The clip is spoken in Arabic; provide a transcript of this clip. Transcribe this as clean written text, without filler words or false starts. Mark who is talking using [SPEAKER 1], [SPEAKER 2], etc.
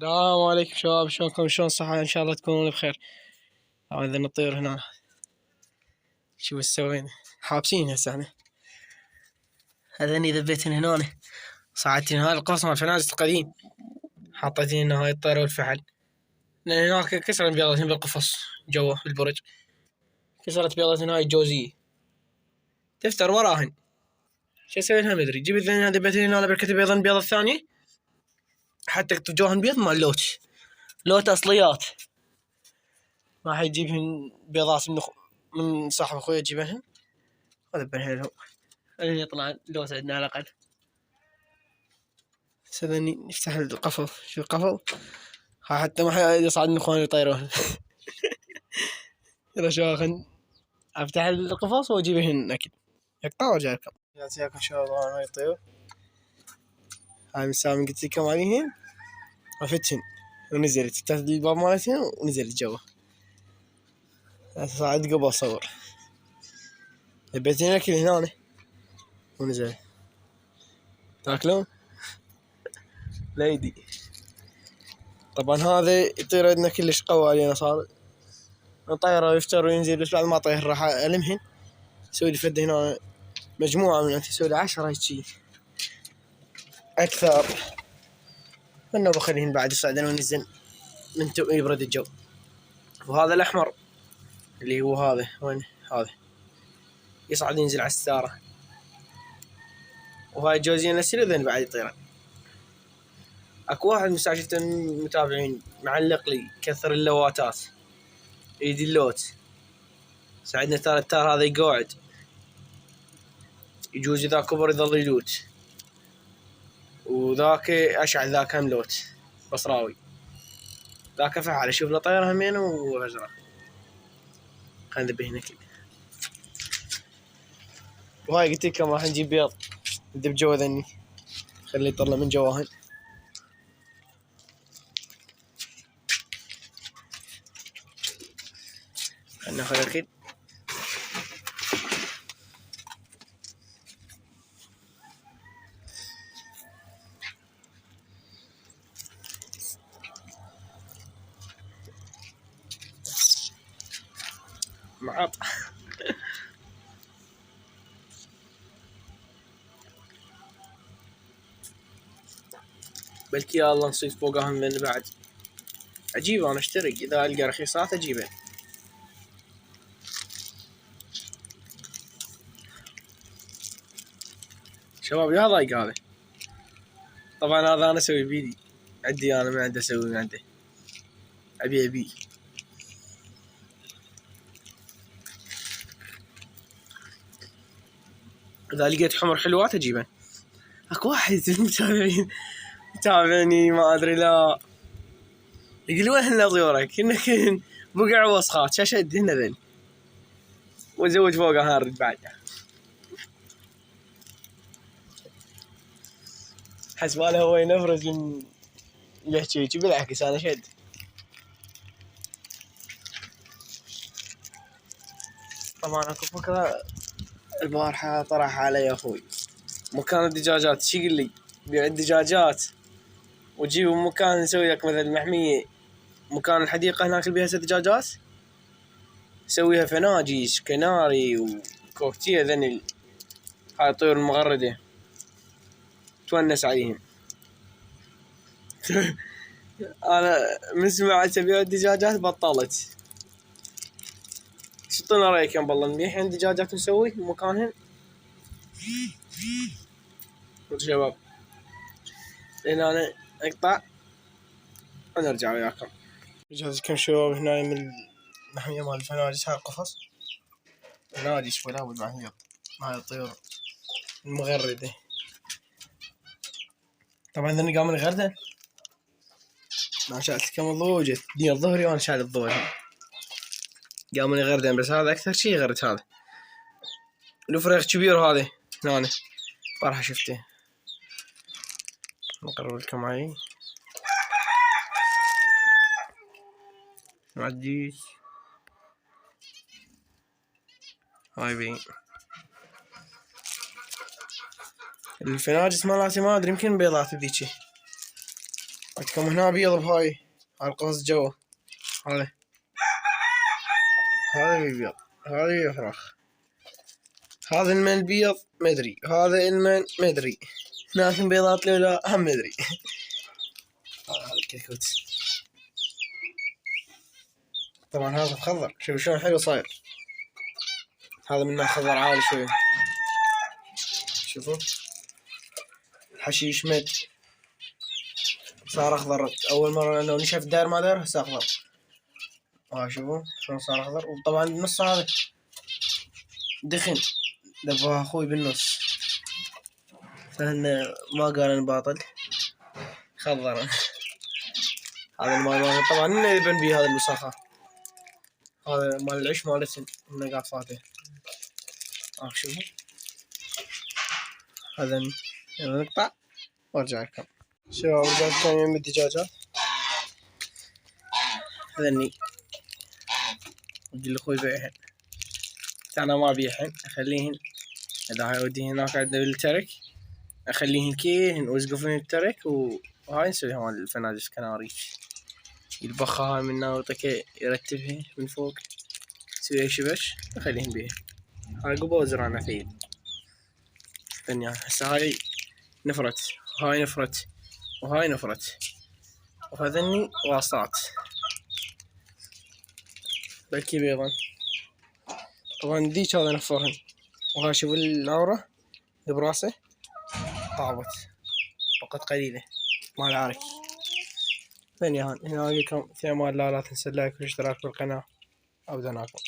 [SPEAKER 1] السلام عليكم شباب، شلونكم؟ شلون الصحة؟ ان شاء الله تكونون بخير. هذا نطير هنا، شوف ايش سوينا، حابسين هسه احنا. هذني ذبيتن هنا، صعدتن هذا القفص مال الفناجس القديم، حطيتن هنا هاي الطيرة والفحل، لان هناك كسرت بيضتن بالقفص جوا بالبرج، كسرت بيضتن هاي الجوزية تفتر وراهن. شو اسوي لها مدري، جبت هنا ذبيتن هنا بركت بيضن البيضة الثانية حتى جوهن بيض مال لوت اصليات. راح يجيبهن بيضات من صاحب اخوي يجيبهن وذبحها لهم. خليني يطلع لوت عندنا على الاقل. سذني نفتح القفل، شو القفل حتى ما يصعد من اخواني يطيرون. يلا شو خن افتح القفص واجيبهن اكل يقطع وارجع لكم. يعطيكم ان شاء الله ما يطير. هاي مسامي قلت لكم عليهن رفتهن ونزلت فتحت الباب مالتهن ونزلت جوا. صعد قبل اصور ذبيتين اكل هنا ونزل تاكلون ليدي. طبعا هذا يطير عندنا كلش قوي علينا، صار نطيره يفتر وينزل، بس بعد ما طير راح المهن اسوي لي فد هنا مجموعة من اسوي لي 10 هيجي اكثر منه، بخليهن بعد يصعدن ونزل من يبرد الجو. وهذا الاحمر اللي هو هذا وين هذا يصعد ينزل على الستارة، وهاي الجوزين الاسئلة ذن بعد يطيرن. اكو واحد مساعدة متابعين معلق لي كثر اللواتات يدي اللوت، ساعدنا ترى التار هذا يقعد يجوز اذا كبر يظل يلوت، وذاك اشعل ذاك هم لوت بصراوي، ذاك فعل شوف له طير همين وازرق. خلينا نذبح هنا كذا. وهاي قلت لكم راح نجيب بيض ندب جوا ذني، خليه يطلع من جواهن. ناخذ اكل معط. بلكي يا الله نصيد فوقهم من بعد اجيبه، انا اشتري اذا القى رخيصات اجيبه. شباب يا ضايق هذا، طبعا هذا انا اسوي بيدي، عندي انا ما عندي اسوي من عنده، ابي اذا لقيت حمر حلوات اجيبه. اكو واحد متابعني ما ادري لا يقول وين طيورك انك بقع وسخات شاشد هنا ذن وزود فوقها هارد بعد. حسباله هو ينفرز من يحكي بالعكس انا شد. طبعا اكو فكرة البارحة طرح علي اخوي مكان الدجاجات، شي يقول لي بيع الدجاجات وجيبوا مكان نسوي لك مثل محمية، مكان الحديقة هناك اللي بيها دجاجات سويها فناجيس كناري وكوكتيل ذني هاي الطيور المغردة تونس عليهم. انا من سمعت بيع الدجاجات بطلت. شطنا رايكم بالله منيح عند دجاجات نسوي مكانهن شباب. لان انا اقطع ونرجع وياكم. جهزكم شباب هنا من المحمية مال الفناجس، هاي القفص فناجس ولا والمحمية هاي الطيور المغردة. طبعا ذني قام الغردة ما شاءت لكم الضوء وجت دين الظهري وانا شاعل الضوء قام الغردة، بس هذا اكثر شي غرد هذا الفريق كبير هذا هنا فرحة شفته. نقرب لكم معي معديش هاي بين الفناجس مالاتي ما ادري يمكن بيضات ذيك عندكم هنا بيض بهاي القفص جوا. هذا البيض، هذا فراخ. هذا المن البيض مدري، هذا المن مدري، هناك بيضات لولا هم مدري. هذا الكتكوت طبعا هذا مخضر، شوف شلون حلو صاير. هذا منه خضر عالي شوي، شوفوا الحشيش مد صار اخضر. اول مره لانه نشف داير ما داير هسه اخضر. شوفوا شلون صار اخضر. وطبعا النص هذا دخن دبها اخوي بالنص، فهن ما قال انا باطل خضر. هذا الماي طبعا انه يبن بيه هذا الوساخه. هذا مال العش مالتن انه قاعد فاتح. شوفوا هذا نقطع وارجع لكم. شباب رجعت لكم يم الدجاجات. هذني اجي لاخوي بيعهن، انا ما ابيعهن اخليهن. اذا هاي اوديهن هناك عندنا بالترك اخليهن كيهن واسقفهن الترك، وهاي نسويها مال الفناجس كناريش. البخة هاي من ناوطك يرتبها من فوق يسويها شبش اخليهن بيها. هاي قبو زرعنا فيه الدنيا. هسه هاي نفرت، هاي نفرت، وهاي نفرت، وهذني واصلات بلكي بيضا. طبعا ديك هذا نفرهن. وهاي شوف العورة براسه طابت فقط قليلة ما العارك. ثانية هنا أجيكم في أمان الله. لا تنسوا اللايك والاشتراك بالقناة. أبدأ معكم.